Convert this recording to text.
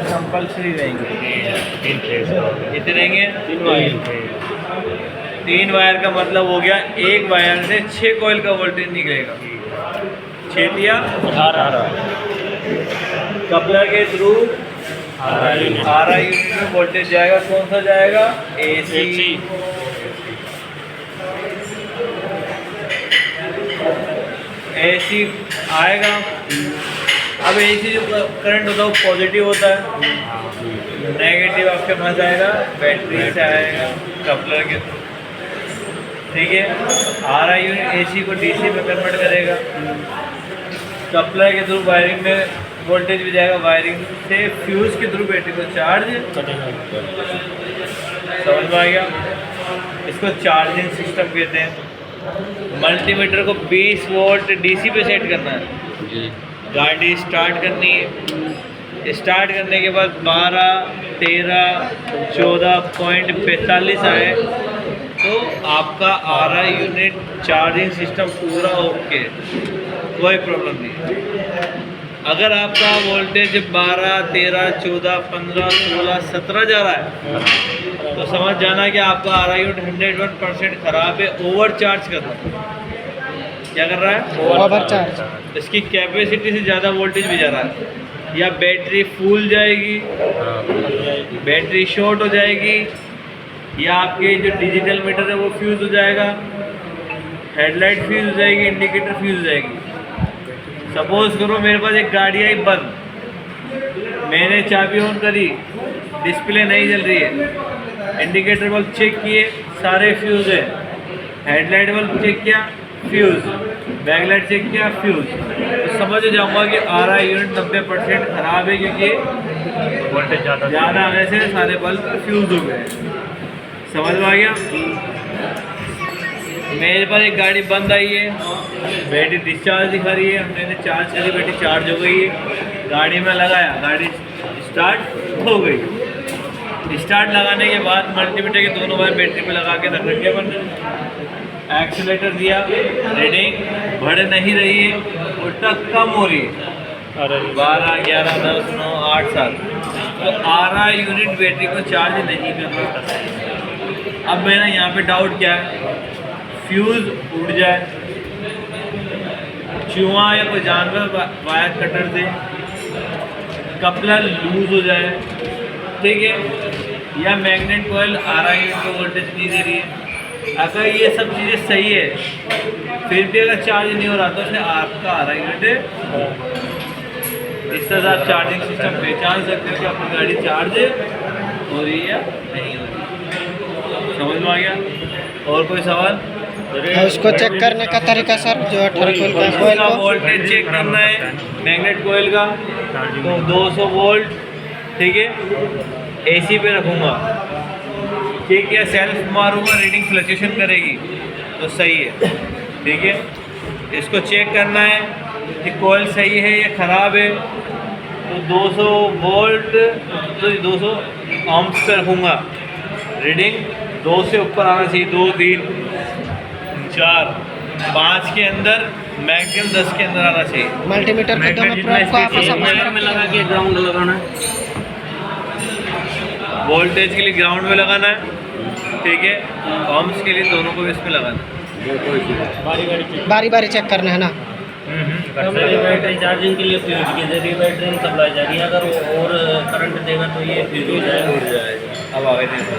Compulsory रहेंगे, कितने रहेंगे? 3 वायर का मतलब हो गया एक वायर से 6 कॉइल का वोल्टेज निकलेगा। 6 दिया 18। कपलर के थ्रू 18 यूनिट में वोल्टेज जाएगा। कौन सा जाएगा? AC। AC आएगा। अब AC जो करंट होता है वो पॉजिटिव होता है, नेगेटिव आपके पास आएगा बैटरी से आएगा कपलर के थ्रू। ठीक है, 18 यूनिट AC को DC में कन्वर्ट करेगा। कपलर के थ्रू वायरिंग में वोल्टेज भी जाएगा, वायरिंग से फ्यूज़ के थ्रू बैटरी को चार्ज। समझ में आ गया? इसको चार्जिंग सिस्टम कहते हैं। मल्टीमीटर को 20 वोल्ट DC पे सेट करना है। गाड़ी स्टार्ट करनी है। स्टार्ट करने के बाद 12, 13, 14.45 आए तो आपका 18 यूनिट चार्जिंग सिस्टम पूरा ओके, कोई प्रॉब्लम नहीं। अगर आपका वोल्टेज 12, 13, 14, 15, 16, 17 जा रहा है तो समझ जाना कि आपका 18 यूनिट 101% ख़राब है, ओवर चार्ज कर रहा है। क्या कर रहा है? Over charge. इसकी कैपेसिटी से ज़्यादा वोल्टेज भी जा रहा है, या बैटरी फूल जाएगी, बैटरी शॉर्ट हो जाएगी, या आपके जो डिजिटल मीटर है वो फ्यूज़ हो जाएगा, हेडलाइट फ्यूज़ हो जाएगी, इंडिकेटर फ्यूज़ हो जाएगी। सपोज़ करो मेरे पास एक गाड़ी आई बंद, मैंने चाबी ऑन करी, डिस्प्ले नहीं जल रही है, इंडिकेटर बल्ब चेक किए सारे फ्यूज़ है, हेडलाइट बल्ब चेक किया फ्यूज़, बैकलाइट चेक किया फ्यूज़, तो समझ जाऊँगा कि 18 यूनिट 90% ख़राब है, क्योंकि वोल्टेज ज़्यादा आने से सारे बल्ब फ्यूज़ हो गए। समझ में आ गया? मेरे पास एक गाड़ी बंद आई है, बैटरी डिस्चार्ज दिखा रही है, मैंने चार्ज करी, बैटरी चार्ज हो गई है, गाड़ी में लगाया, गाड़ी स्टार्ट हो गई। स्टार्ट लगाने के बाद मल्टीमीटर के दोनों वायर बैटरी पे लगा के रख रखे अपन, एक्सीलेटर दिया, रीडिंग बढ़ नहीं रही है, उल्टा कम हो रही है। 12, 11, 10, 9, 8, 7, तो 18 यूनिट बैटरी को चार्ज नहीं कर रहा। अब मेरा यहाँ पे डाउट क्या है? फ्यूज़ उड़ जाए, चूहा या कोई जानवर वायर कटर से कपलर लूज हो जाए, ठीक है, या मैग्नेट कॉइल 18 यूनिट को वोल्टेज नहीं दे रही है। अगर ये सब चीज़ें सही है फिर भी अगर चार्ज नहीं हो रहा तो फिर आपका 18 यूनिट, इस तरह आप चार्जिंग सिस्टम पहचान सकते हो कि अपनी गाड़ी चार्ज हो रही है या नहीं हो रही। समझ में आ गया? और कोई सवाल? उसको चेक करने का तरीका सर, जो 18 कोइल का वोल्टेज चेक करना है मैग्नेट कोइल का, तो 200 वोल्ट, ठीक है, AC पे रखूँगा, ठीक है, सेल्फ मारूंगा, रीडिंग फ्लक्चुएशन करेगी तो सही है, ठीक है। इसको चेक करना है कि कोइल सही है या ख़राब है, तो 200 वोल्ट तो 200 ohms पे रखूँगा, रीडिंग 2 से ऊपर आना चाहिए, 2, 3, 4, 5 के अंदर, मैक्सिमम 10 के अंदर आना चाहिए। मल्टीमीटर के दोनों प्रोब को आपस में लगा के ग्राउंड लगाना है, वोल्टेज के लिए ग्राउंड में लगाना है, ठीक है, ohms के लिए दोनों को इसमें लगाना है, बारी बारी चेक करना है ना। बैटरी चार्जिंग के लिए फ्यूज के जरिए बैटरी में सप्लाई जाएगी, अगर वो और करंट देगा तो ये फ्यूज हो जाएगा। अब आगे देखो।